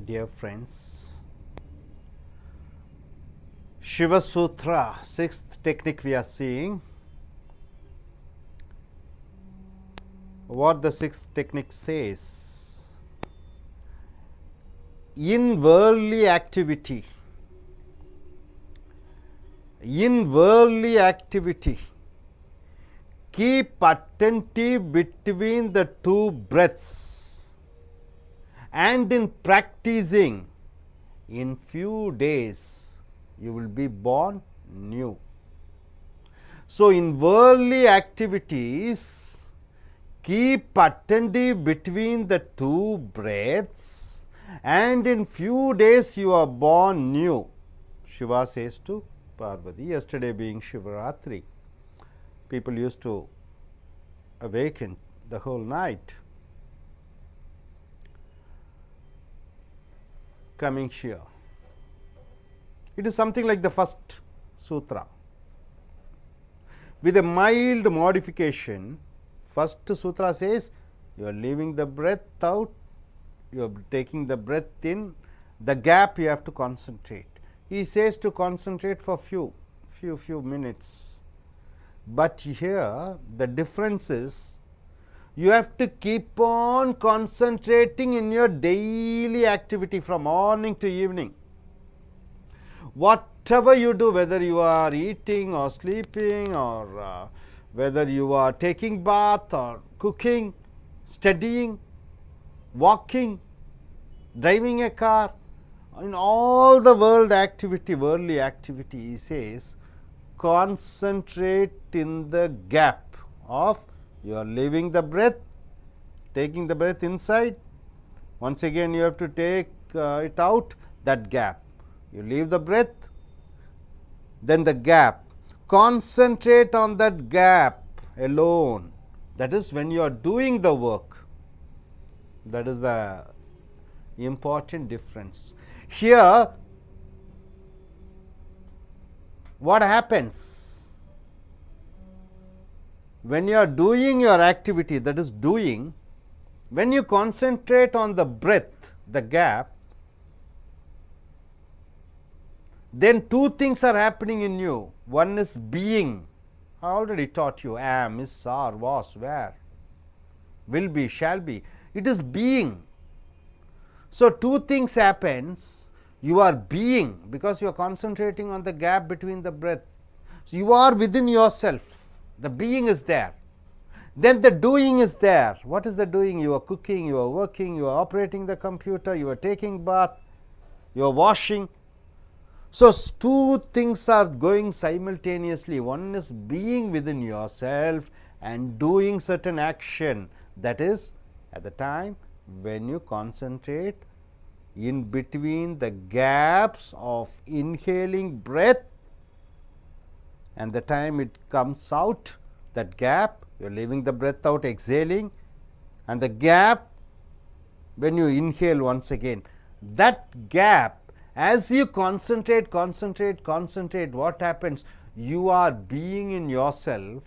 dear friends. Shiva Sutra, sixth technique we are seeing. What the sixth technique says: in worldly activity, keep attentive between the two breaths, and in practicing, in few days you will be born new. So, in worldly activities, keep attentive between the two breaths, and in few days you are born new. Shiva says to Parvati, yesterday being Shivaratri, people used to awaken the whole night. Coming here, it is something like the first sutra. With a mild modification, first sutra says you are leaving the breath out, you are taking the breath in, the gap you have to concentrate. He says to concentrate for few minutes, but here the difference is you have to keep on concentrating in your daily activity from morning to evening. Whatever you do, whether you are eating or sleeping, or whether you are taking bath or cooking, studying, walking, driving a car, in all the worldly activity, he says, concentrate in the gap of you are leaving the breath, taking the breath inside, once again you have to take it out, that gap. You leave the breath, then the gap. Concentrate on that gap alone. That is when you are doing the work. That is the important difference. Here, what happens? When you are doing your activity, that is doing, when you concentrate on the breath, the gap, then two things are happening in you. One is being. I already taught you am, is, are, was, were, will be, shall be. It is being. So, two things happens. You are being, because you are concentrating on the gap between the breath. So, you are within yourself. The being is there. Then the doing is there. What is the doing? You are cooking, you are working, you are operating the computer, you are taking bath, you are washing. So, two things are going simultaneously. One is being within yourself and doing certain action, that is at the time when you concentrate in between the gaps of inhaling breath and the time it comes out, that gap you are leaving the breath out, exhaling, and the gap when you inhale once again, that gap. As you concentrate, what happens? You are being in yourself,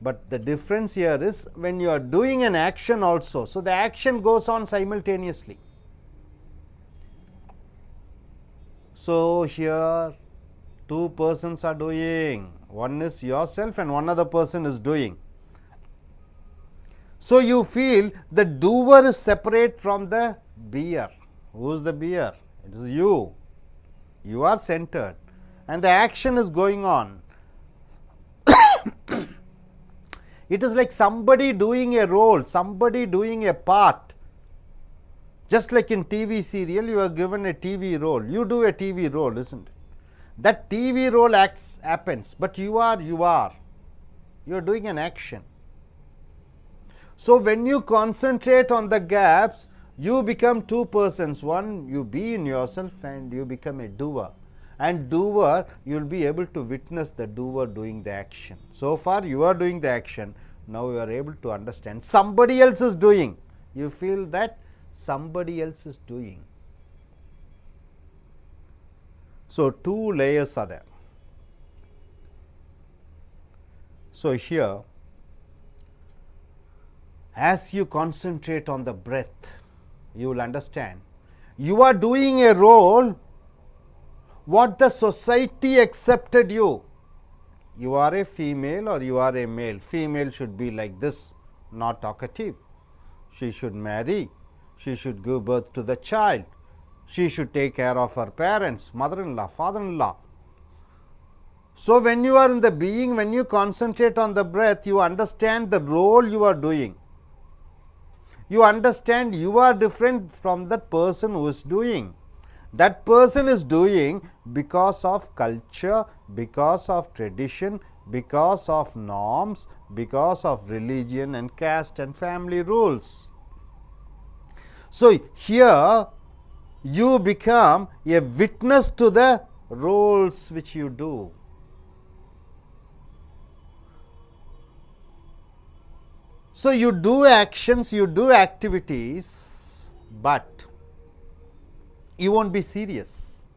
but the difference here is when you are doing an action also. So, the action goes on simultaneously. So, here two persons are doing, one is yourself and one other person is doing. So, you feel the doer is separate from the beer. Who is the beer? It is you. You are centered and the action is going on. It is like somebody doing a role, somebody doing a part. Just like in TV serial, you are given a TV role. You do a TV role, isn't it? That TV role happens, but you are doing an action. So, when you concentrate on the gaps, you become two persons. One, you be in yourself and you become a doer. And doer, you will be able to witness the doer doing the action. So far, you are doing the action. Now, you are able to understand somebody else is doing. You feel that somebody else is doing. So, two layers are there. So, here, as you concentrate on the breath, you will understand You are doing a role what the society accepted you. You are a female or you are a male. Female should be like this, not talkative. She should marry. She should give birth to the child. She should take care of her parents, mother-in-law, father-in-law. So, when you are in the being, when you concentrate on the breath, you understand the role you are doing. You understand you are different from that person who is doing. That person is doing because of culture, because of tradition, because of norms, because of religion and caste and family rules. So, here you become a witness to the roles which you do. So, you do actions, you do activities, but you won't be serious.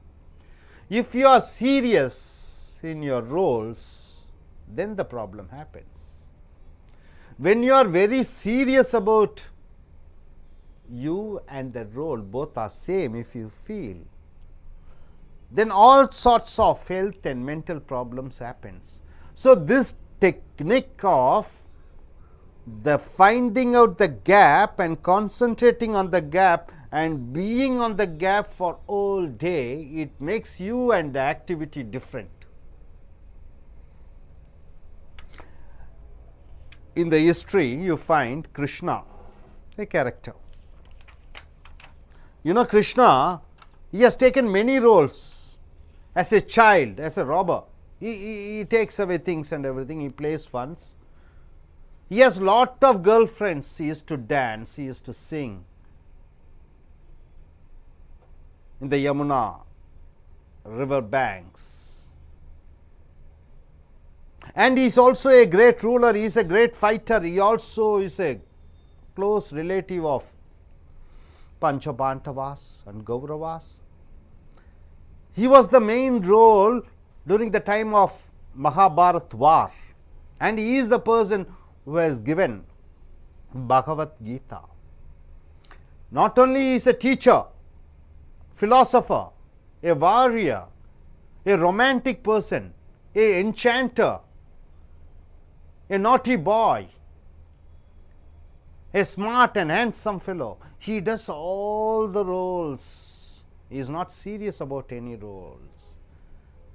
If you are serious in your roles, then the problem happens. When you are very serious about you and the role, both are same if you feel, then all sorts of health and mental problems happens. So, this technique of the finding out the gap and concentrating on the gap and being on the gap for all day, it makes you and the activity different. In the history, you find Krishna, a character. You know, Krishna, he has taken many roles. As a child, as a robber, he takes away things and everything, he plays funs. He has lot of girlfriends, he used to dance, he used to sing in the Yamuna river banks. And he is also a great ruler, he is a great fighter, he also is a close relative of Panchabandhavas and Kauravas. He was the main role during the time of Mahabharata war, and he is the person who has given Bhagavad Gita. Not only he is a teacher, philosopher, a warrior, a romantic person, a enchanter, a naughty boy, a smart and handsome fellow. He does all the roles. He is not serious about any roles,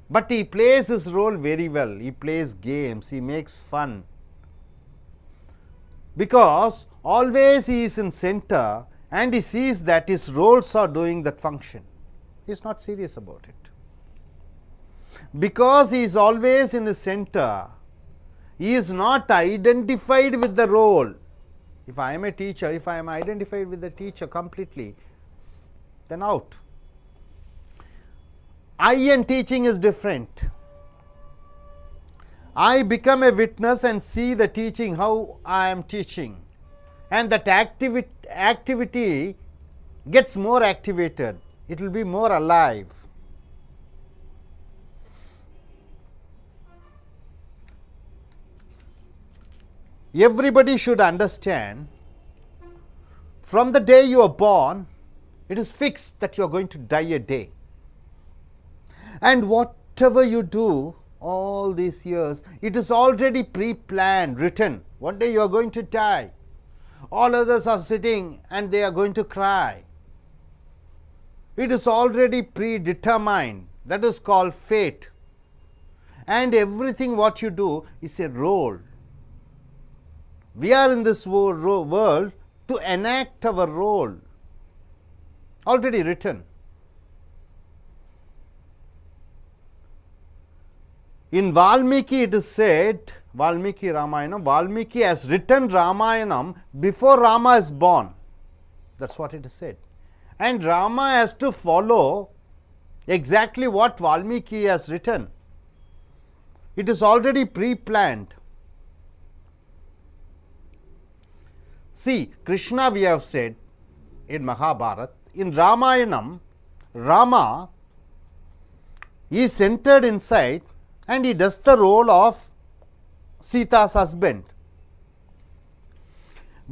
but he plays his role very well. He plays games, he makes fun, because always he is in center and he sees that his roles are doing that function. He is not serious about it. Because he is always in the center, he is not identified with the role. If I am a teacher, if I am identified with the teacher completely, then out. I and teaching is different. I become a witness and see the teaching, how I am teaching, and that activity gets more activated, it will be more alive. Everybody should understand, from the day you are born, it is fixed that you are going to die a day. And whatever you do all these years, it is already pre-planned, written. One day you are going to die. All others are sitting and they are going to cry. It is already predetermined. That is called fate. And everything what you do is a role. We are in this world to enact our role, already written. In Valmiki it is said, Valmiki Ramayanam, Valmiki has written Ramayanam before Rama is born. That is what it is said. And Rama has to follow exactly what Valmiki has written. It is already pre-planned. See, Krishna we have said in Mahabharata, in Ramayanam, Rama is centered inside and he does the role of Sita's husband.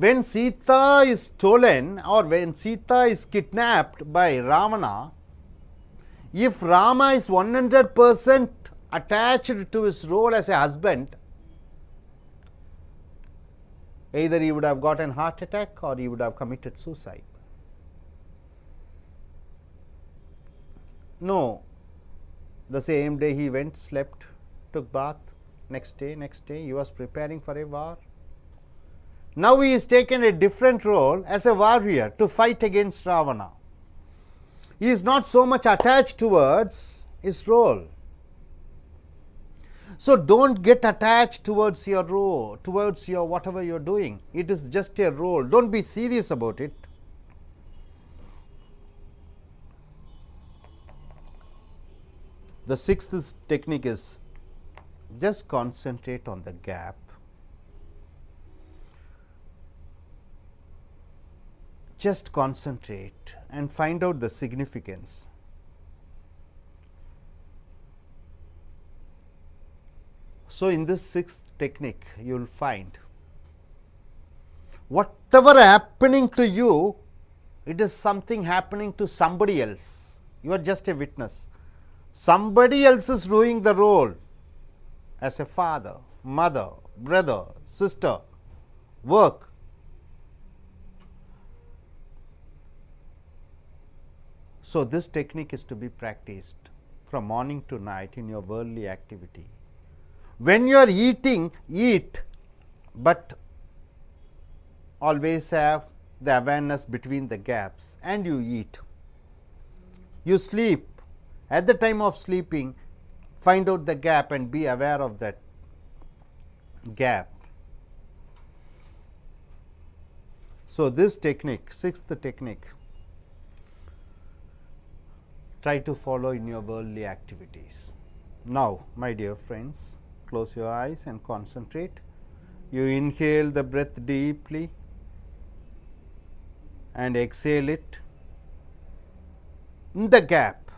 When Sita is stolen or when Sita is kidnapped by Ravana, if Rama is 100% attached to his role as a husband, either he would have got an heart attack or he would have committed suicide. No, the same day he went, slept, took bath, next day he was preparing for a war. Now he is taken a different role as a warrior to fight against Ravana. He is not so much attached towards his role. So don't get attached towards your role, towards your whatever you are doing. It is just a role. Don't be serious about it. The sixth technique is just concentrate on the gap. Just concentrate and find out the significance. So, in this sixth technique, you will find whatever happening to you, it is something happening to somebody else. You are just a witness. Somebody else is doing the role as a father, mother, brother, sister, work. So, this technique is to be practiced from morning to night in your worldly activity. When you are eating, eat, but always have the awareness between the gaps and you eat. You sleep, at the time of sleeping, find out the gap and be aware of that gap. So, this technique, sixth technique, try to follow in your worldly activities. Now, my dear friends, close your eyes and concentrate. You inhale the breath deeply and exhale it. In the gap,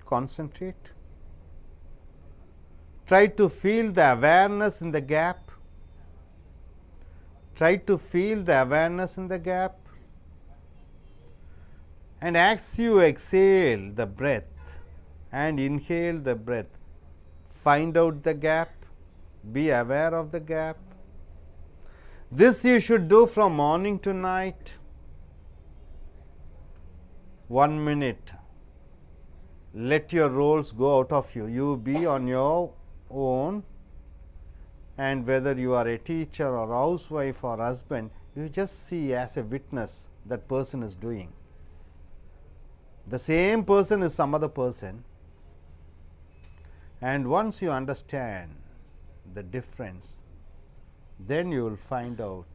concentrate. Try to feel the awareness in the gap. Try to feel the awareness in the gap. And as you exhale the breath and inhale the breath, find out the gap, be aware of the gap. This you should do from morning to night. 1 minute. Let your roles go out of you. You be on your own, and whether you are a teacher or housewife or husband, you just see as a witness that person is doing. The same person is some other person, and once you understand the difference, then you will find out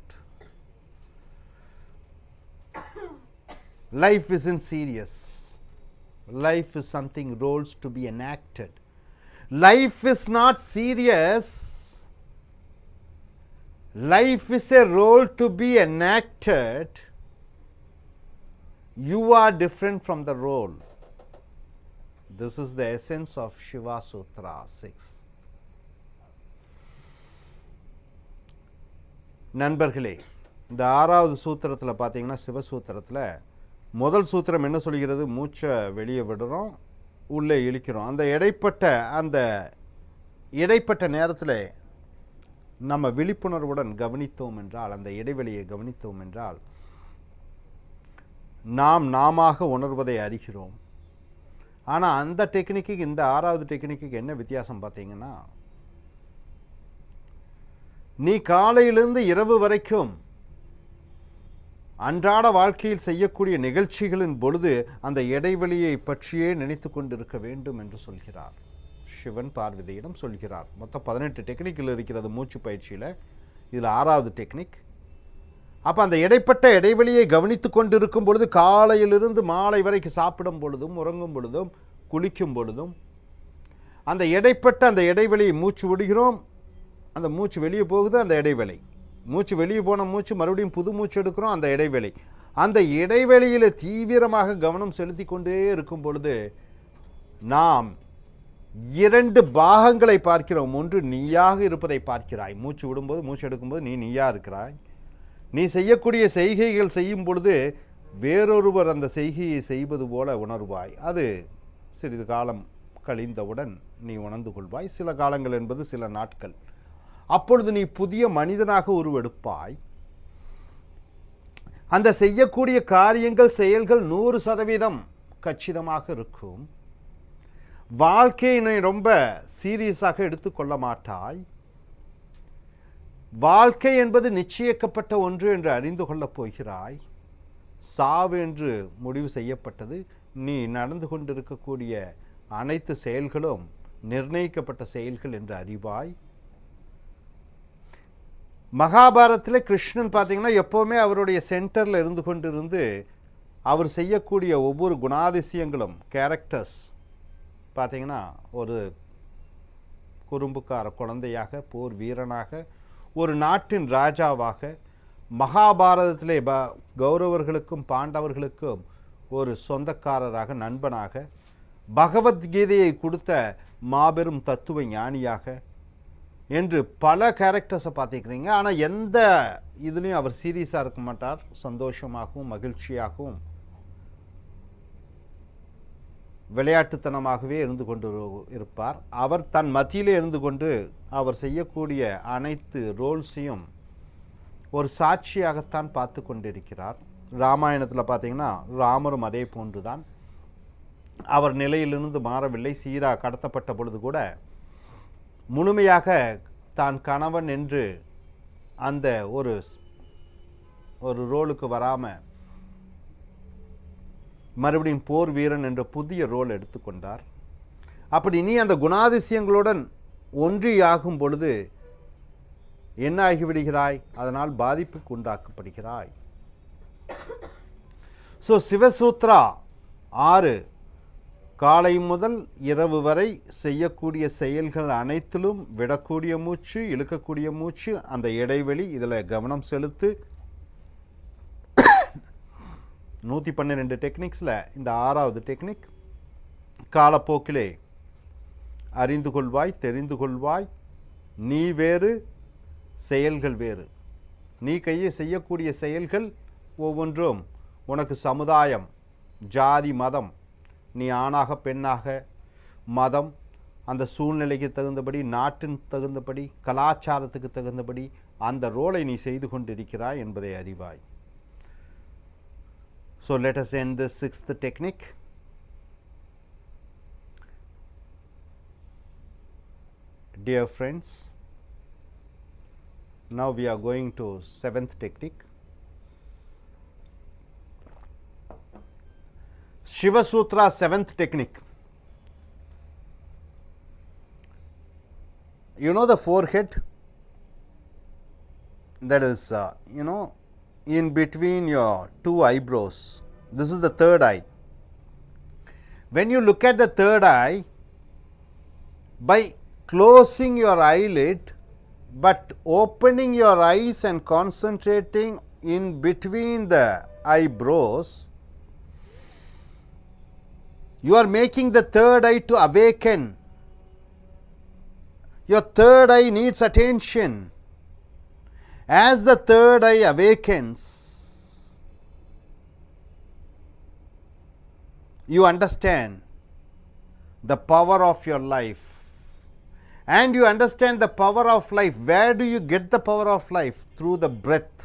life isn't serious. Life is something, roles to be enacted. Life is not serious. Life is a role to be enacted. You are different from the role. This is the essence of Shiva Sutra 6. நண்பர்களே, இந்த ஆறாவது சூத்திரத்தில் பார்த்தீங்கன்னா சிவசூத்திரத்தில் முதல் சூத்திரம் என்ன சொல்கிறது? மூச்சை வெளியே விடுறோம், உள்ளே இழுக்கிறோம். அந்த இடைப்பட்ட நேரத்தில் நம்ம விழிப்புணர்வுடன் கவனித்தோம் என்றால், அந்த இடைவெளியை கவனித்தோம் என்றால், நாமாக உணர்வதை அறிகிறோம். ஆனால் அந்த டெக்னிக்கு இந்த ஆறாவது டெக்னிக்கு என்ன வித்தியாசம் பார்த்தீங்கன்னா, நீ காலையிலிருந்து இரவு வரைக்கும் அன்றாட வாழ்க்கையில் செய்யக்கூடிய நிகழ்ச்சிகளின் பொழுது அந்த இடைவெளியை பற்றியே நினைத்து கொண்டிருக்க வேண்டும் என்று சொல்கிறார். சிவன் பார்வதியிடம் சொல்கிறார். மொத்தம் 18 டெக்னிக்கில் இருக்கிறது மூச்சு பயிற்சியில். இதில் ஆறாவது டெக்னிக். அப்போ அந்த இடைப்பட்ட இடைவெளியை கவனித்து கொண்டிருக்கும் பொழுது, காலையிலிருந்து மாலை வரைக்கும் சாப்பிடும் பொழுதும், உறங்கும் பொழுதும், குளிக்கும் பொழுதும், அந்த இடைப்பட்ட அந்த இடைவெளியை மூச்சு விடுகிறோம், அந்த மூச்சு வெளியே போகுது, அந்த இடைவெளி, மூச்சு வெளியே போன மூச்சு மறுபடியும் புது மூச்சு எடுக்கிறோம், அந்த இடைவெளி, அந்த இடைவெளியில் தீவிரமாக கவனம் செலுத்தி கொண்டே இருக்கும் பொழுது நாம் 2 பாகங்களை பார்க்கிறோம். ஒன்று, நீயாக இருப்பதை பார்க்கிறாய். மூச்சு விடும்போது, மூச்சு எடுக்கும்போது நீயாக இருக்கிறாய். நீ செய்யக்கூடிய செய்கைகள் செய்யும் பொழுது வேறொருவர் அந்த செய்கையை செய்வது போல உணர்வாய். அது சிறிது காலம் கழிந்தவுடன் நீ உணர்ந்து கொள்வாய். சில காலங்கள் என்பது சில நாட்கள். அப்பொழுது நீ புதிய மனிதனாக உருவெடுப்பாய். அந்த செய்யக்கூடிய காரியங்கள் செயல்கள் 100% கச்சிதமாக இருக்கும். வாழ்க்கையை நீ ரொம்ப சீரியஸாக எடுத்துக்கொள்ள மாட்டாய். வாழ்க்கை என்பது நிச்சயிக்கப்பட்ட ஒன்று என்று அறிந்து கொள்ளப் போகிறாய். சாவு என்று முடிவு செய்யப்பட்டது. நீ நடந்து கொண்டிருக்கக்கூடிய அனைத்து செயல்களும் நிர்ணயிக்கப்பட்ட செயல்கள் என்று அறிவாய். மகாபாரதத்தில் கிருஷ்ணன் பார்த்தீங்கன்னா எப்போவுமே அவருடைய சென்டரில் இருந்து கொண்டிருந்து அவர் செய்யக்கூடிய ஒவ்வொரு குணாதிசயங்களும் கேரக்டர்ஸ் பார்த்தீங்கன்னா ஒரு குறும்புக்கார குழந்தையாக, போர் வீரனாக, ஒரு நாட்டின் ராஜாவாக, மகாபாரதத்திலே கௌரவர்களுக்கும் பாண்டவர்களுக்கும் ஒரு சொந்தக்காரராக, நண்பனாக, பகவத்கீதையை கொடுத்த மாபெரும் தத்துவ ஞானியாக என்று பல கேரக்டர்ஸை பார்த்துக்கிறீங்க. ஆனால் எந்த இதுலேயும் அவர் சீரியஸாக இருக்க மாட்டார். சந்தோஷமாகவும் மகிழ்ச்சியாகவும் விளையாட்டுத்தனமாகவே இருந்து கொண்டு இருப்பார். அவர் தன் மத்தியிலே இருந்து கொண்டு அவர் செய்யக்கூடிய அனைத்து ரோல்ஸையும் ஒரு சாட்சியாகத்தான் பார்த்து கொண்டிருக்கிறார். ராமாயணத்தில் பார்த்தீங்கன்னா ராமரும் அதே போன்று தான். அவர் நிலையிலிருந்து மாறவில்லை. சீதா கடத்தப்பட்ட பொழுது கூட முழுமையாக தான் கணவன் என்று அந்த ஒரு ரோலுக்கு வராமல் மறுபடியும் போர் வீரன் என்ற புதிய ரோல் எடுத்துக்கொண்டார். அப்படி நீ அந்த குணாதிசயங்களுடன் ஒன்றியாகும் பொழுது என்ன ஆகிவிடுகிறாய்? அதனால் பாதிப்புக்கு உண்டாக்கப்படுகிறாய். ஸோ சிவசூத்ரா 6 காலை முதல் இரவு வரை செய்யக்கூடிய செயல்கள் அனைத்திலும் விடக்கூடிய மூச்சு, இழுக்கக்கூடிய மூச்சு, அந்த இடைவெளி, இதில் கவனம் செலுத்து. 112 டெக்னிக்ஸில் இந்த 6வது டெக்னிக் காலப்போக்கிலே அறிந்து கொள்வாய், தெரிந்து கொள்வாய். நீ வேறு, செயல்கள் வேறு. நீ கையை செய்யக்கூடிய செயல்கள் ஒவ்வொன்றும் உனக்கு சமுதாயம், ஜாதி, மதம், நீ ஆணாக பெண்ணாக, மதம், அந்த சூழ்நிலைக்கு தகுந்தபடி, நாட்டின் தகுந்தபடி, கலாச்சாரத்துக்கு தகுந்தபடி அந்த ரோலை நீ செய்து கொண்டிருக்கிறாய் என்பதை அறிவாய். So let us end this 6th technique. Dear friends, now we are going to 7th technique. Shiva Sutra 7th technique. You know the forehead? That is, in between your 2 eyebrows. This is the 3rd eye. When you look at the 3rd eye, by closing your eyelid but opening your eyes and concentrating in between the eyebrows, you are making the 3rd eye to awaken. Your 3rd eye needs attention. As the 3rd eye awakens, you understand the power of your life. And you understand the power of life. Where do you get the power of life? Through the breath.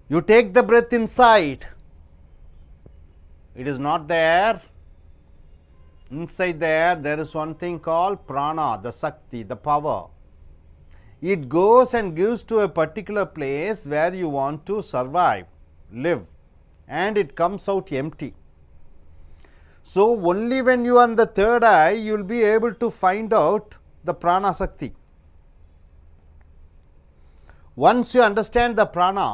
You take the breath inside. It is not there. Inside there is one thing called prana, the Shakti, the power. It goes and gives to a particular place where you want to survive, live, and it comes out empty. So only when you are on the 3rd eye, you will be able to find out the prana Shakti. Once you understand the prana,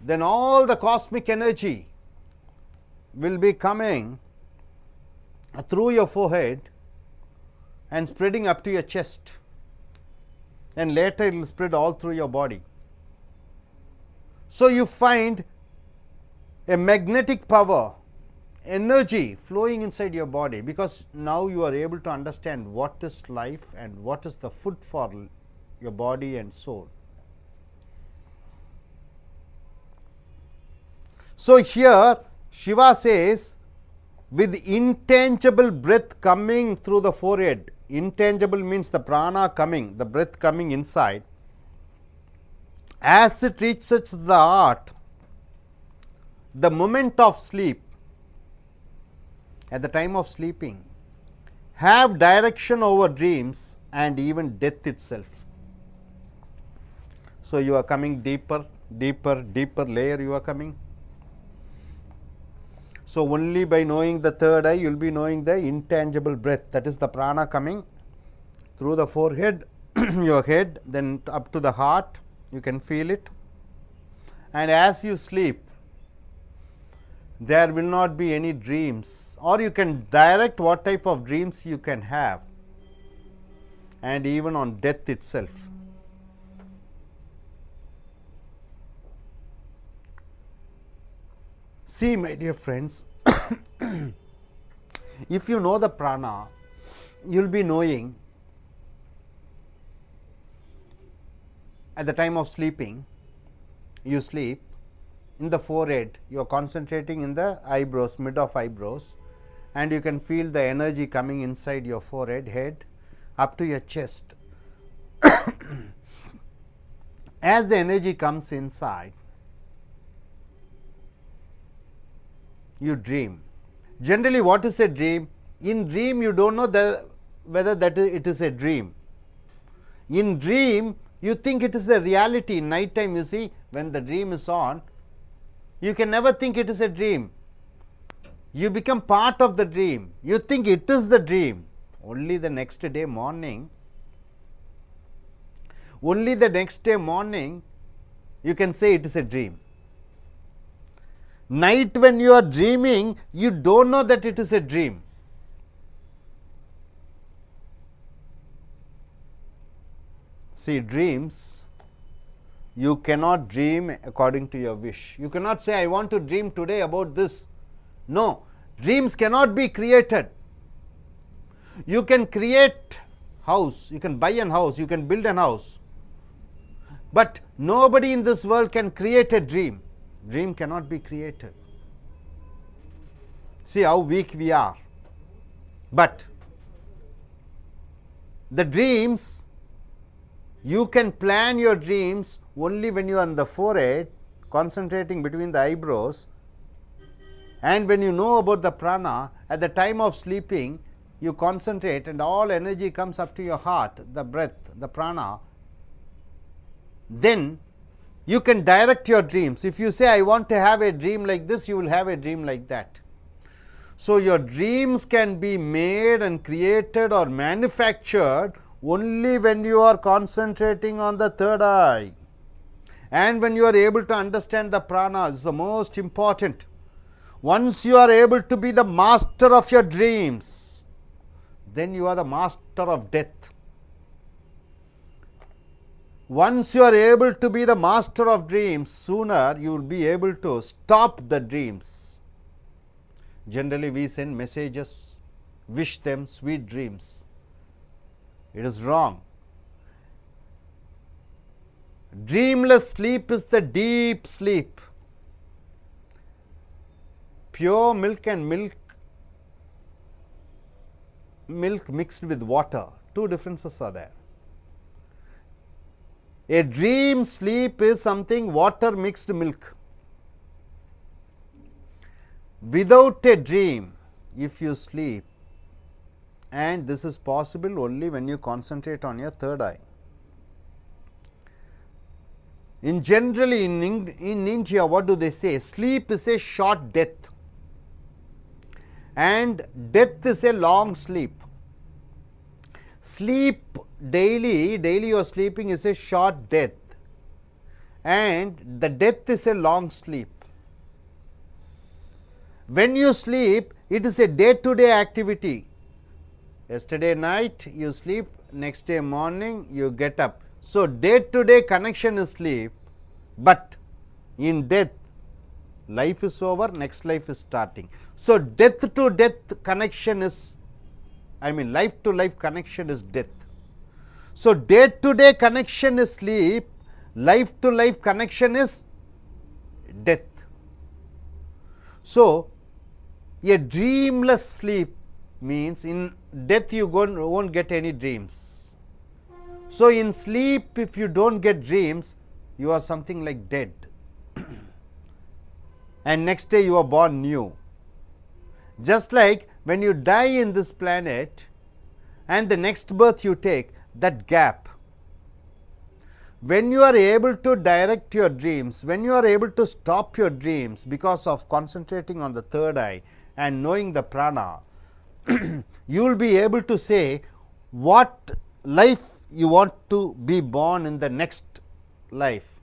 then all the cosmic energy will be coming through your forehead and spreading up to your chest, and later it will spread all through your body. So you find a magnetic power energy flowing inside your body, because now you are able to understand what is life and what is the food for your body and soul. So, here Shiva says, with intangible breath coming through the forehead. Intangible means the prana coming, the breath coming inside. As it reaches the heart, the moment of sleep, at the time of sleeping, have direction over dreams and even death itself. So, you are coming deeper, deeper, deeper layer you are coming. So, only by knowing the third eye, you will be knowing the intangible breath, that is the prana coming through the forehead, your head, then up to the heart, you can feel it. And as you sleep, there will not be any dreams, or you can direct what type of dreams you can have, and even on death itself. See, my dear friends, if you know the prana, you will be knowing at the time of sleeping, you sleep, in the forehead, you are concentrating in the eyebrows, mid of eyebrows, and you can feel the energy coming inside your forehead, head, up to your chest. As the energy comes inside, you dream. Generally, what is a dream? In dream, you do not know whether it is a dream. In dream, you think it is the reality. In night time, you see, when the dream is on, you can never think it is a dream. You become part of the dream. You think it is the dream. Only the next day morning, you can say it is a dream. Night when you are dreaming, you do not know that it is a dream. See, dreams, you cannot dream according to your wish. You cannot say, I want to dream today about this. No, dreams cannot be created. You can create house, you can buy an house, you can build an house, but nobody in this world can create a dream. Dream cannot be created. See how weak we are. But the dreams, you can plan your dreams only when you are on the forehead, concentrating between the eyebrows, and when you know about the prana, at the time of sleeping, you concentrate and all energy comes up to your heart, the breath, the prana. Then you can direct your dreams. If you say, I want to have a dream like this, you will have a dream like that. So, your dreams can be made and created or manufactured only when you are concentrating on the third eye, and when you are able to understand the prana. Is the most important. Once you are able to be the master of your dreams, then you are the master of death. Once you are able to be the master of dreams, sooner you will be able to stop the dreams. Generally, we send messages, wish them sweet dreams. It is wrong. Dreamless sleep is the deep sleep. Pure milk and milk mixed with water, two differences are there. A dream sleep is something water mixed milk. Without a dream, if you sleep, and this is possible only when you concentrate on your third eye. Generally in India, what do they say? Sleep is a short death and death is a long sleep. Sleep daily you are sleeping is a short death, and the death is a long sleep. When you sleep, it is a day-to-day activity. Yesterday night you sleep, next day morning you get up. So, day-to-day connection is sleep, but in death Life is over, next life is starting. So, death to death connection is, life to life connection is death. So, day to day connection is sleep, life to life connection is death. So, a dreamless sleep means in death you won't get any dreams. So, in sleep if you don't get dreams, you are something like dead and next day you are born new. Just like when you die in this planet and the next birth you take, that gap, when you are able to direct your dreams, when you are able to stop your dreams because of concentrating on the third eye and knowing the prana, you will be able to say what life you want to be born in the next life.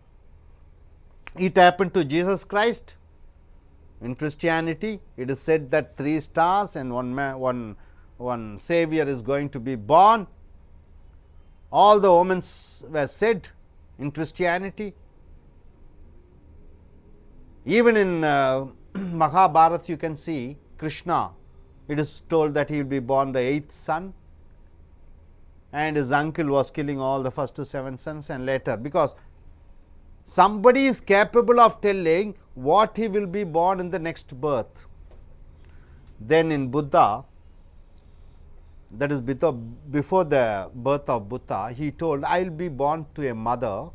It happened to Jesus Christ. In Christianity, it is said that 3 stars and one Savior is going to be born. All the omens were said in Christianity. Even in Mahabharata, you can see Krishna, it is told that he will be born the 8th son, and his uncle was killing all the first 7 sons, and later, because somebody is capable of telling what he will be born in the next birth. Then in Buddha, that is before the birth of Buddha, he told, I will be born to a mother.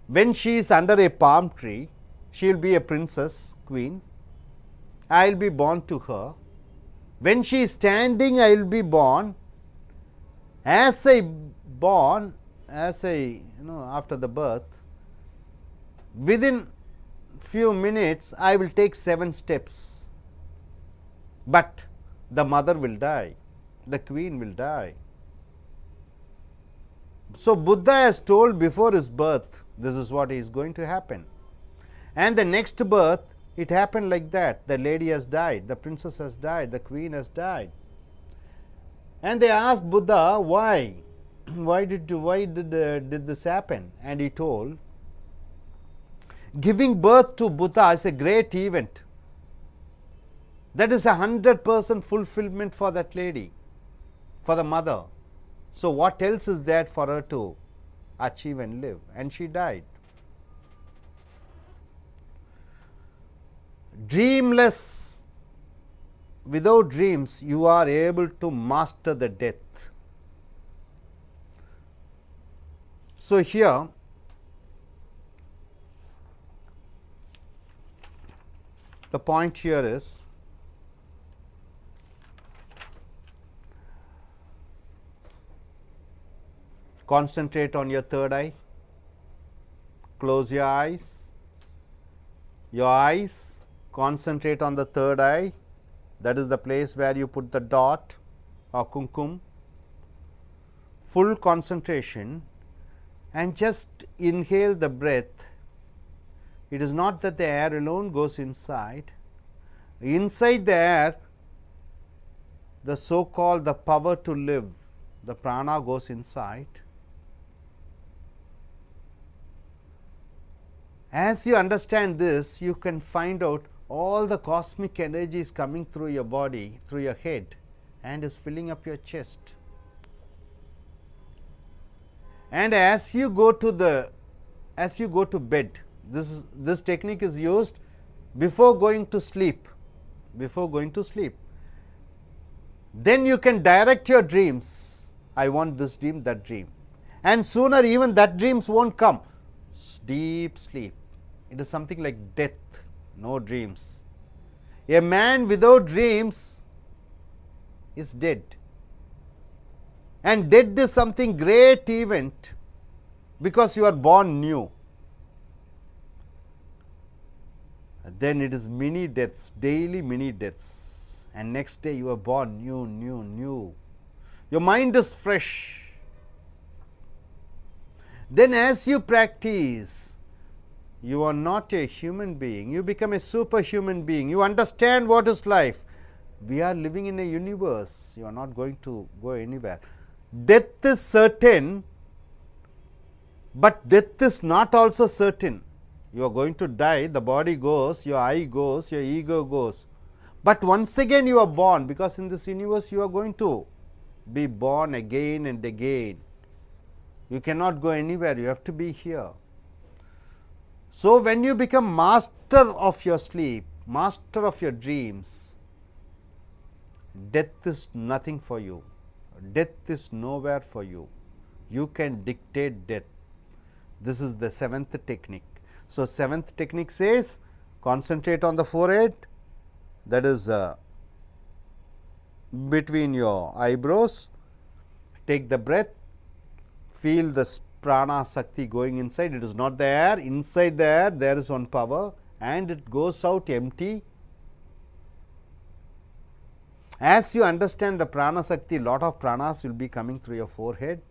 When she is under a palm tree, she will be a princess, queen. I will be born to her. When she is standing, I will be born. As I after the birth, within few minutes, I will take 7 steps, but the mother will die, the queen will die. So, Buddha has told before his birth, this is what is going to happen, and the next birth it happened like that. The lady has died, the princess has died, the queen has died, and they asked Buddha, why did this happen? And he told, giving birth to Buddha is a great event. That is 100% fulfillment for that lady, for the mother. So, what else is there for her to achieve and live? And she died. Dreamless, without dreams, you are able to master the death. So, here the point here is, concentrate on your third eye, close your eyes, concentrate on the third eye, that is the place where you put the dot or kumkum, full concentration, and just inhale the breath. It is not that the air alone goes inside. Inside the air, the so called the power to live, the prana goes inside. As you understand this, you can find out all the cosmic energy is coming through your body, through your head, and is filling up your chest. And as you go to bed, this technique is used before going to sleep. Then you can direct your dreams. I want this dream, that dream, and sooner even that dreams won't come. Deep sleep. It is something like death, no dreams. A man without dreams is dead, and death is something great event, because you are born new. Then it is mini deaths, daily mini deaths, and next day you are born new. Your mind is fresh. Then as you practice, you are not a human being, you become a superhuman being. You understand what is life. We are living in a universe, you are not going to go anywhere. Death is certain, but death is not also certain. You are going to die, the body goes, your I goes, your ego goes. But once again you are born, because in this universe you are going to be born again and again. You cannot go anywhere, you have to be here. So, when you become master of your sleep, master of your dreams, death is nothing for you, death is nowhere for you. You can dictate death. This is the seventh technique. So, seventh technique says concentrate on the forehead, that is between your eyebrows, take the breath, feel the prana sakti going inside, it is not there, inside there is one power and it goes out empty. As you understand the prana sakti, lot of pranas will be coming through your forehead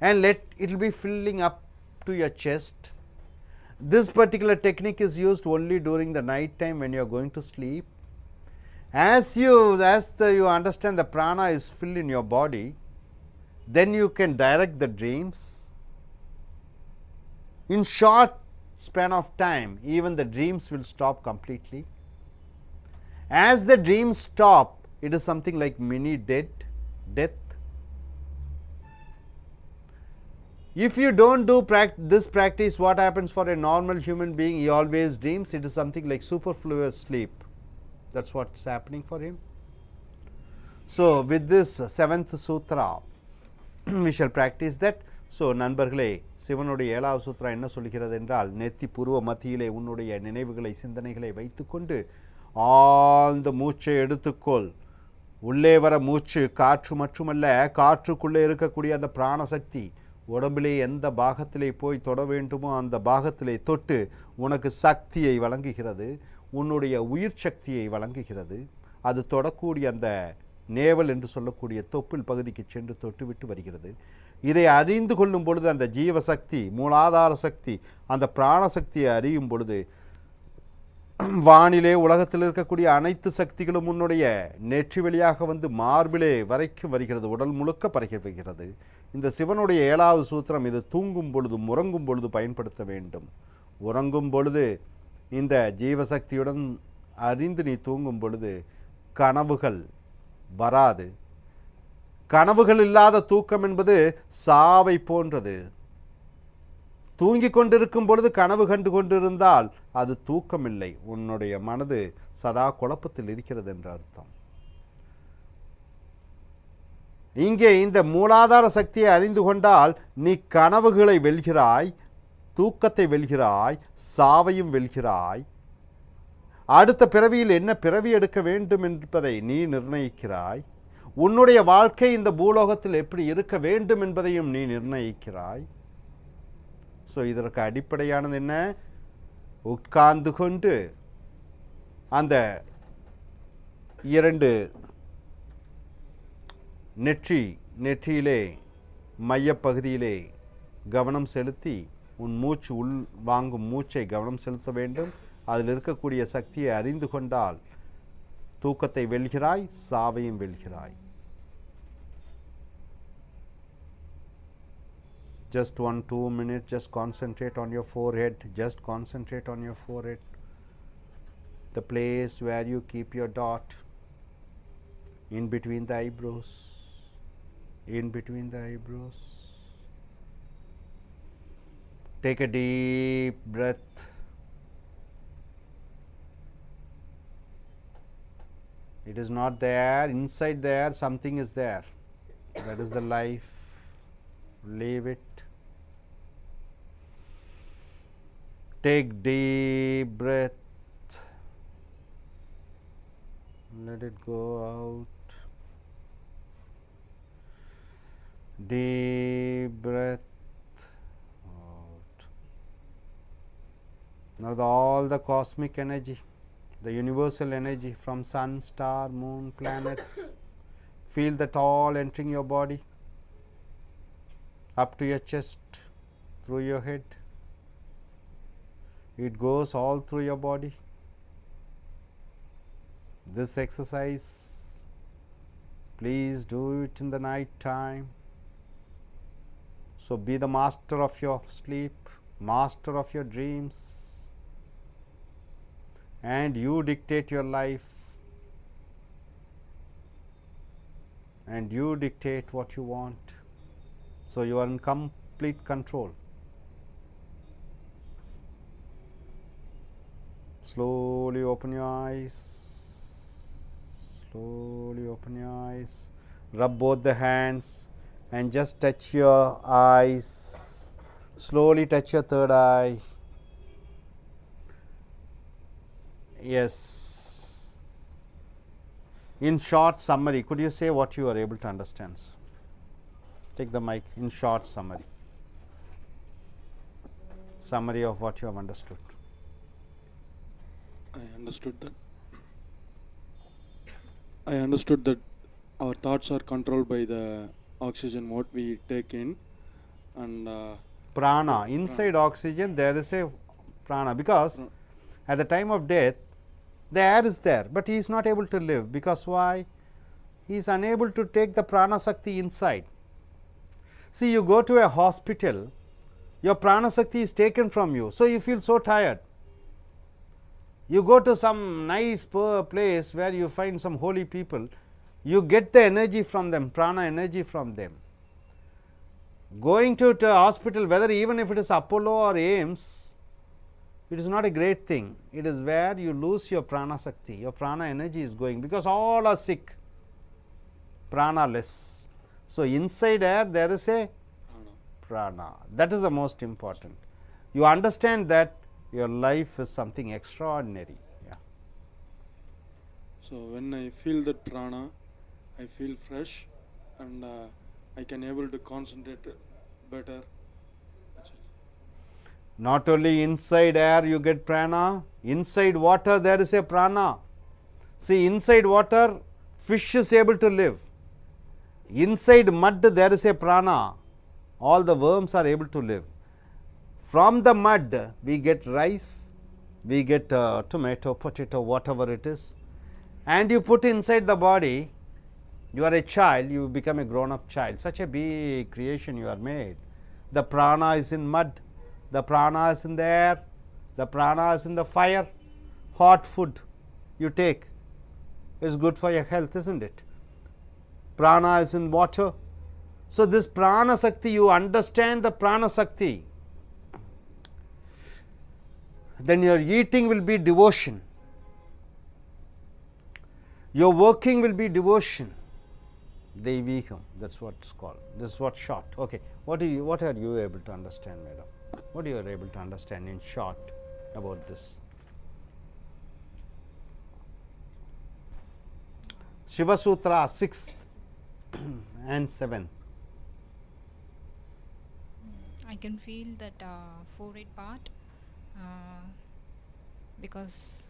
and it will be filling up to your chest. This particular technique is used only during the night time when you are going to sleep. As you understand the prana is filled in your body, then you can direct the dreams. In short span of time, even the dreams will stop completely. As the dreams stop, it is something like mini death. If you don't do this practice, what happens for a normal human being? He always dreams. It is something like superfluous sleep. That is what is happening for him. So, with this seventh sutra, we shall practice that. So, நண்பர்களே, சிவனுடைய 7வது சூத்ரா என்ன சொல்கிறது என்றால், நெத்தி பூர்வ மத்தியிலே உன்னுடைய நினைவுகளை சிந்தனைகளை வைத்துக்கொண்டு ஆழ்ந்த மூச்சை எடுத்துக்கொள். உள்ளே வர மூச்சு காற்று மட்டுமல்ல, காற்றுக்குள்ளே இருக்கக்கூடிய அந்த பிராணசக்தி உடம்பிலே எந்த பாகத்திலே போய் தொட வேண்டுமோ அந்த பாகத்திலே தொட்டு உனக்கு சக்தியை வழங்குகிறது, உன்னுடைய உயிர் சக்தியை வழங்குகிறது. அது தொடக்கூடிய அந்த நேவல் என்று சொல்லக்கூடிய தொப்புள் பகுதிக்கு சென்று தொட்டுவிட்டு வருகிறது. இதை அறிந்து கொள்ளும் பொழுது அந்த ஜீவசக்தி, மூலாதார சக்தி, அந்த பிராணசக்தியை அறியும் பொழுது வானிலே உலகத்தில் இருக்கக்கூடிய அனைத்து சக்திகளும் உன்னுடைய நெற்றி வழியாக வந்து மார்பிலே வரைக்கும் வருகிறது, உடல் முழுக்க பரவுகிறது. இந்த சிவனுடைய 7வது சூத்திரம் இது தூங்கும் பொழுதும் உறங்கும் பொழுது பயன்படுத்த வேண்டும். உறங்கும் பொழுது இந்த ஜீவசக்தியுடன் அறிந்து நீ தூங்கும் பொழுது கனவுகள் வராது. கனவுகள் இல்லாத தூக்கம் என்பது சாவை போன்றது. தூங்கிக் கொண்டிருக்கும் பொழுது கனவு கண்டு கொண்டிருந்தால் அது தூக்கம் இல்லை, உன்னுடைய மனது சதா குழப்பத்தில் இருக்கிறது என்ற அர்த்தம். இங்கே இந்த மூலாதார சக்தியை அறிந்து கொண்டால் நீ கனவுகளை வெல்கிறாய், தூக்கத்தை வெல்கிறாய், சாவையும் வெல்கிறாய். அடுத்த பிறவியில் என்ன பிறவி எடுக்க வேண்டும் என்பதை நீ நிர்ணயிக்கிறாய். உன்னுடைய வாழ்க்கை இந்த பூலோகத்தில் எப்படி இருக்க வேண்டும் என்பதையும் நீ நிர்ணயிக்கிறாய். ஸோ இதற்கு அடிப்படையானது என்ன? உட்கார்ந்து கொண்டு அந்த 2 நெற்றியிலே மையப்பகுதியிலே கவனம் செலுத்தி உன் மூச்சு உள் வாங்கும் மூச்சை கவனம் செலுத்த வேண்டும். அதில் இருக்கக்கூடிய சக்தியை அறிந்து கொண்டால் தூக்கத்தை வெல்கிறாய், சாவையும் வெல்கிறாய். Just 1-2 minutes, just concentrate on your forehead, just concentrate on your forehead, the place where you keep your dot, in between the eyebrows, in between the eyebrows. Take a deep breath. It is not there, inside there something is there, that is the life. Leave it. Take deep breath. Let it go out. Deep breath out. Now all the cosmic energy, the universal energy from sun, star, moon, planets, feel that all entering your body, up to your chest, through your head. It goes all through your body. This exercise, please do it in the night time. So be the master of your sleep, master of your dreams. and you dictate your life, and you dictate what you want. So, you are in complete control. Slowly open your eyes, slowly open your eyes, rub both the hands and just touch your eyes, slowly touch your third eye. Yes. In short summary, could you say what you are able to understand? Take the mic. In short summary, summary of what you have understood. I understood that our thoughts are controlled by the oxygen what we take in, and Prana, inside oxygen there is a prana, because at the time of death the air is there, but he is not able to live, because why? He is unable to take the prana sakti inside. See, you go to a hospital, your prana sakti is taken from you, so you feel so tired. You go to some nice place where you find some holy people, you get the energy from them, prana energy from them. Going to a hospital, whether even if it is Apollo or AIMS, it is not a great thing. It is where you lose your prana sakti, your prana energy is going, because all are sick, prana less. So, inside air there is a prana, that is the most important. You understand that your life is something extraordinary. Yeah. So, when I feel that prana, I feel fresh, and I can able to concentrate better. Not only inside air you get prana, inside water there is a prana. See, inside water fish is able to live, inside mud there is a prana, all the worms are able to live. From the mud we get rice, we get tomato, potato, whatever it is, and you put inside the body. You are a child, you become a grown up child, such a big creation you are made. The prana is in mud, the prana is in the air, the prana is in the fire. Hot food you take is good for your health, isn't it? Prana is in water. So, this prana sakti, you understand the prana sakti, then your eating will be devotion, your working will be devotion. Deviham, that is what it is called. This is what short. Okay. What are you able to understand, madam? What are you able to understand in short about this? Shiva Sutra 6th and 7th. I can feel that forehead part because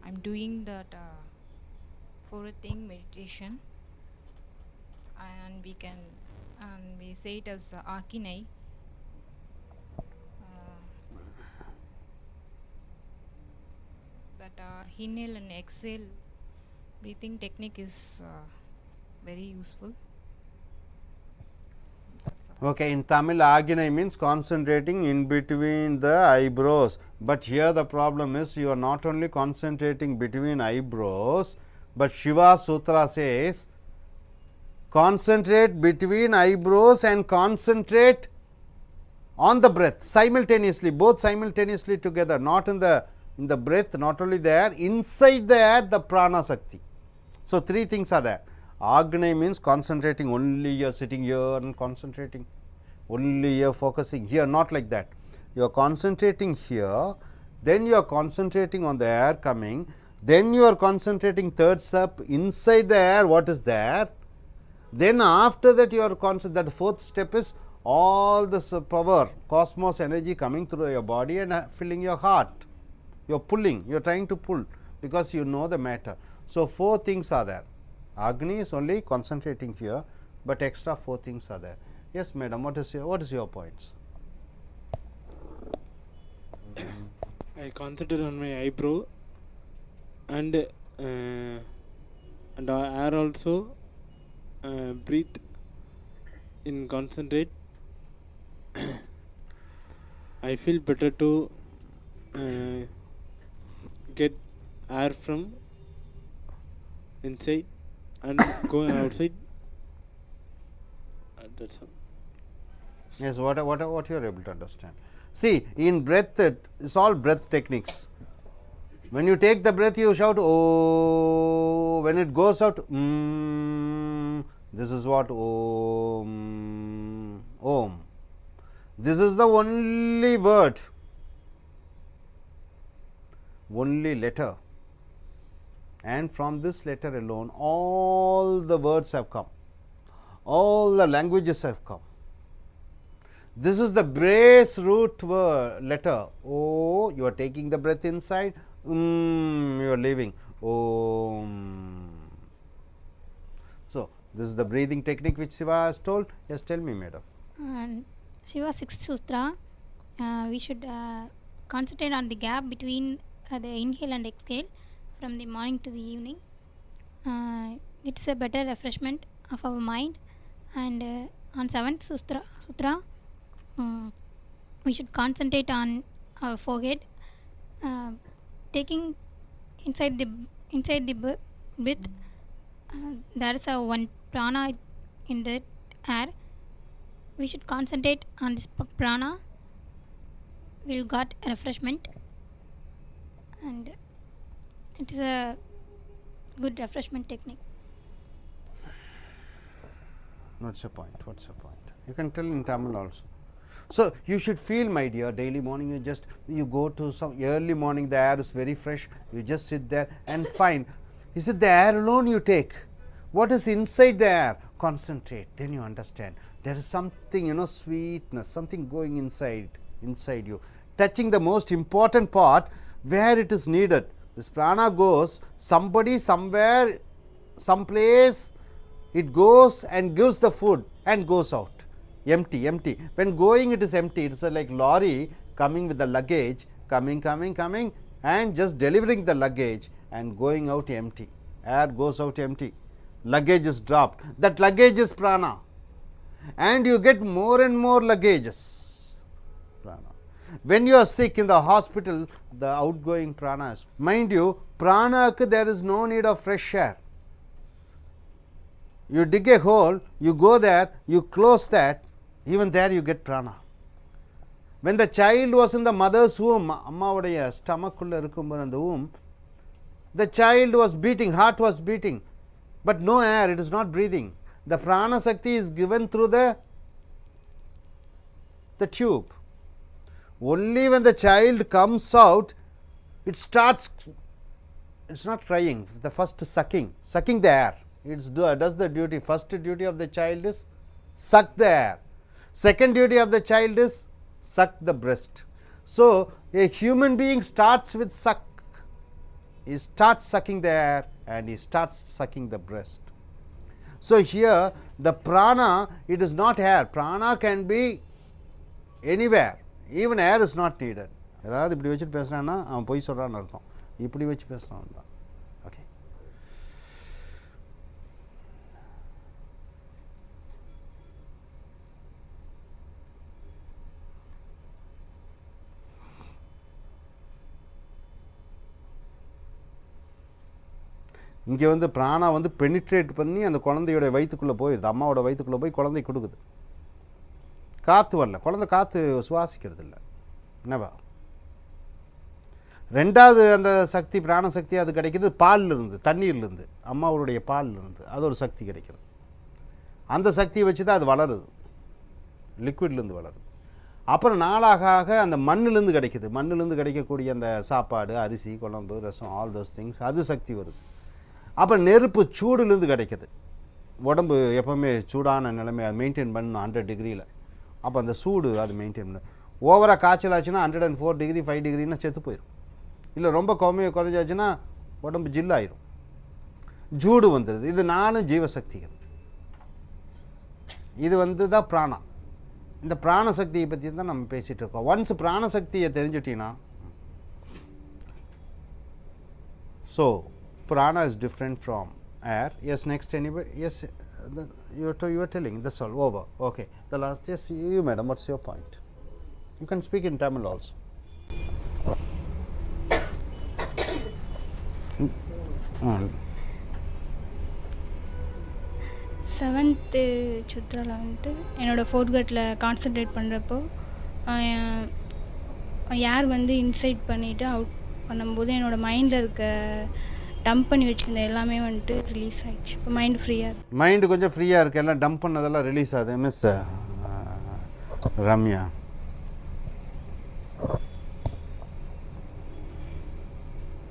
I am doing that forehead thing meditation, and we say it as Akinai. That inhale and exhale breathing technique is very useful. Okay, in Tamil, Aginai means concentrating in between the eyebrows, but here the problem is you are not only concentrating between eyebrows, but Shiva Sutra says concentrate between eyebrows and concentrate on the breath simultaneously, both simultaneously together, not in the breath, not only the air, inside the air the prana sakti. So, three things are there. Agni means concentrating, only you are sitting here and concentrating, only you are focusing here, not like that. You are concentrating here, then you are concentrating on the air coming, then you are concentrating third step inside the air, what is there. Then after that you are concentrating, that fourth step is all this power, cosmos energy coming through your body and filling your heart. You are pulling, you are trying to pull, because you know the matter. So, four things are there. Agni is only concentrating here, but extra four things are there. Yes, madam, what is your points? I concentrate on my eyebrow and air also. Breathe in concentrate. I feel better to get air from inside and go outside. That's all. Yes, what you are able to understand. See, in breath, it's all breath techniques. When you take the breath, you shout oh. When it goes out, this is what om. Om. This is the only word, only letter, and from this letter alone, all the words have come, all the languages have come. This is the base root word letter. O, you are taking the breath inside, you are leaving. Om. So, this is the breathing technique which Shiva has told. Yes, tell me, madam. And Shiva 6th Sutra, we should concentrate on the gap between the inhale and exhale from the morning to the evening. It's a better refreshment of our mind. And on 7th Sutra, we should concentrate on our forehead, taking inside the breath. There is a one prana in the air. We should concentrate on this prana. We'll got a refreshment, and it is a good refreshment technique. What's your point? What's your point? You can tell in Tamil also. So, you should feel, my dear, daily morning you go to some early morning, the air is very fresh, you just sit there and find, is it the air alone you take? What is inside the air? Concentrate, then you understand. There is something, sweetness, something going inside you, touching the most important part where it is needed. This prana goes, somebody, somewhere, someplace, it goes and gives the food and goes out. Empty. When going, it is empty. It is like lorry coming with the luggage, coming, and just delivering the luggage and going out empty. Air goes out empty. Luggage is dropped. That luggage is prana. And you get more and more luggages. Prana. When you are sick in the hospital, the outgoing prana is. Mind you, prana, there is no need of fresh air. You dig a hole, you go there, you close that, even there you get prana. When the child was in the mother's womb, Ammavuடைய stomach kulla irukkumbodhu and the womb, the child was beating, heart was beating, but no air, it is not breathing. The prana sakti is given through the tube. Only when the child comes out, it starts, it is not crying, the first sucking the air. It does the duty. First duty of the child is suck the air. Second duty of the child is suck the breast. So, a human being starts with suck. He starts sucking the air and he starts sucking the breast. So, here the prana, it is not air. Prana can be anywhere. Even air is not needed. ஏதாவது இப்படி வச்சுட்டு பேசுறான்னா அவன் பொய் சொல்றான்னு அர்த்தம். இப்படி வச்சு பேசுறான் தான். Okay. இங்கே பிராணா பெனிட்ரேட் பண்ணி அந்த குழந்தையோட வயிற்றுக்குள்ளே போயிடுது, அம்மாவோட வயிற்றுக்குள்ளே போய் குழந்தை கொடுக்குது. காற்று வரல, குழந்தை காற்று சுவாசிக்கிறது இல்லை. என்னவா ரெண்டாவது அந்த சக்தி, பிராண சக்தி அது கிடைக்கிது பாலிலிருந்து, தண்ணீர்லேருந்து, அம்மாவுடைய பாலிலிருந்து. அது ஒரு சக்தி கிடைக்கிறது. அந்த சக்தியை வச்சு தான் அது வளருது, லிக்விட்லேருந்து வளருது. அப்புறம் நாளாக ஆக அந்த மண்ணிலேருந்து கிடைக்கிது. மண்ணிலேருந்து கிடைக்கக்கூடிய அந்த சாப்பாடு, அரிசி, குழம்பு, ரசம், ஆல் தோஸ் திங்ஸ், அது சக்தி வருது. அப்புறம் நெருப்பு சூடுலேருந்து கிடைக்கிது. உடம்பு எப்போவுமே சூடான நிலைமை அது மெயின்டைன் பண்ணணும் 100 டிகிரியில். அப்போ அந்த சூடு அது மெயின்டைன் பண்ணணும். ஓவராக காய்ச்சல் ஆச்சுன்னா 104 டிகிரி 5 டிகிரின்னா செத்து போயிடும். இல்லை ரொம்ப குறைஞ்சாச்சுன்னா உடம்பு ஜில்லாயிரும், ஜூடு வந்துடுது. இது 4 ஜீவசக்திகள். இது தான் பிராணா. இந்த பிராணசக்தியை பற்றி தான் நம்ம பேசிகிட்டு இருக்கோம். ஒன்ஸ் பிராணசக்தியை தெரிஞ்சுட்டிங்கன்னா, so prana is different from air. Yes, next anybody? Yes, you were telling, that's all, over. Okay, the last, yes, you madam, what's your point? You can speak in Tamil also. Seventh சுத்ராவில் வந்துட்டு என்னோடய ஃபோர்கட்டில் concentrate பண்ணுறப்போ யார் வந்து inside பண்ணிவிட்டு out பண்ணும்போது என்னோடய மைண்டில் இருக்க டம்ப் பண்ணி வச்சுருந்த எல்லாமே வந்துட்டு ரிலீஸ் ஆகிடுச்சு. இப்போ மைண்ட் ஃப்ரீயாக இருக்குது. மைண்டு கொஞ்சம் ஃப்ரீயாக இருக்குது, எல்லாம் டம்ப் பண்ணதெல்லாம் ரிலீஸ் ஆகுது. Miss Ramya,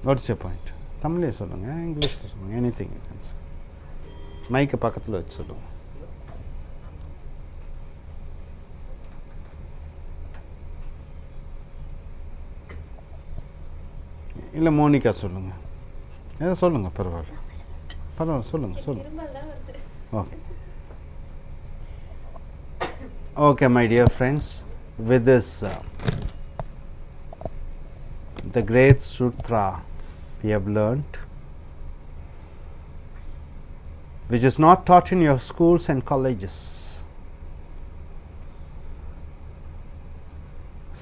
what's your point? தமிழ்லேயே சொல்லுங்கள், இங்கிலீஷில் சொல்லுங்கள், எனி திங். மைக்கை பக்கத்தில் வச்சு சொல்லுங்கள். இல்லை மோனிகா சொல்லுங்கள், ஏதோ சொல்லுங்கள், பரவாயில்ல சொல்லுங்கள். Okay okay my dear friends, with this the great sutra we have learnt, which is not taught in your schools and colleges.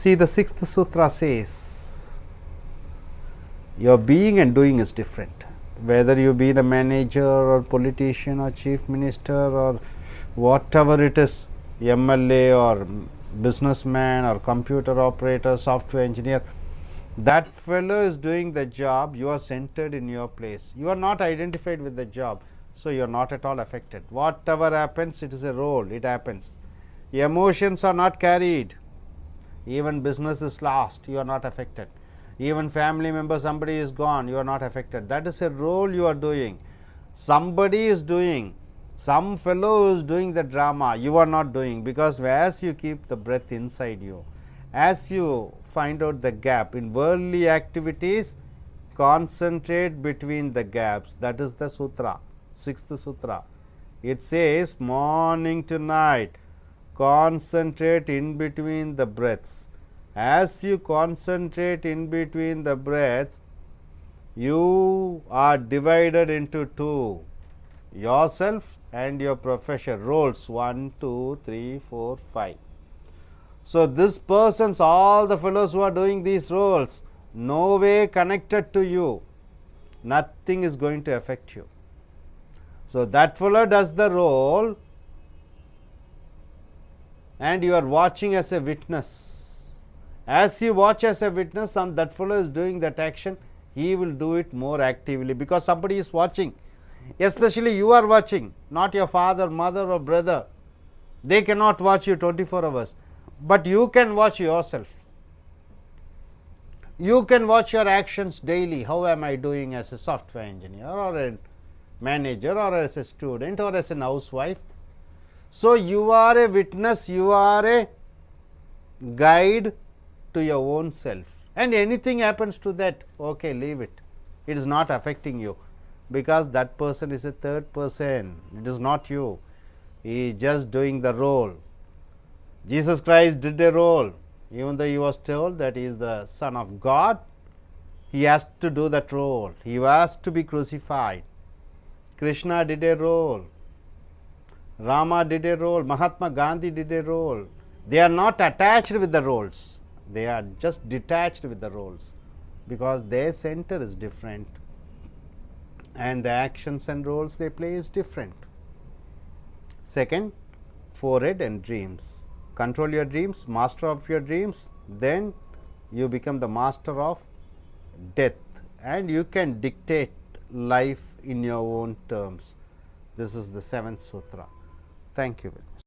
See, the sixth sutra says your being and doing is different. Whether you be the manager or politician or chief minister or whatever it is, MLA or businessman or computer operator, software engineer, that fellow is doing the job, you are centered in your place. You are not identified with the job, so you are not at all affected. Whatever happens, it is a role, it happens. Emotions are not carried. Even business is lost, you are not affected. Even family member, somebody is gone, you are not affected. That is a role you are doing. Somebody is doing, some fellow is doing the drama, you are not doing, because as you keep the breath inside you, as you find out the gap in worldly activities, concentrate between the gaps. That is the sutra, sixth sutra. It says morning to night, concentrate in between the breaths. As you concentrate in between the breaths, you are divided into two, yourself and your profession, roles 1, 2, 3, 4, 5. So, this persons, all the fellows who are doing these roles, no way connected to you, nothing is going to affect you. So, that fellow does the role and you are watching as a witness. As you watch as a witness, that fellow is doing that action, he will do it more actively, because somebody is watching. Especially you are watching, not your father, mother or brother. They cannot watch you 24 hours, but you can watch yourself. You can watch your actions daily. How am I doing as a software engineer or a manager or as a student or as a housewife? So, you are a witness, you are a guide to your own self, and anything happens to that, okay, leave it. It is not affecting you, because that person is a third person, it is not you. He is just doing the role. Jesus Christ did a role, even though he was told that he is the Son of God, he has to do that role, he has to be crucified. Krishna did a role, Rama did a role, Mahatma Gandhi did a role. They are not attached with the roles, they are just detached with the roles, because their center is different and the actions and roles they play is different. Second, forehead and dreams. Control your dreams, master of your dreams, then you become the master of death, and you can dictate life in your own terms. This is the seventh sutra. Thank you very much.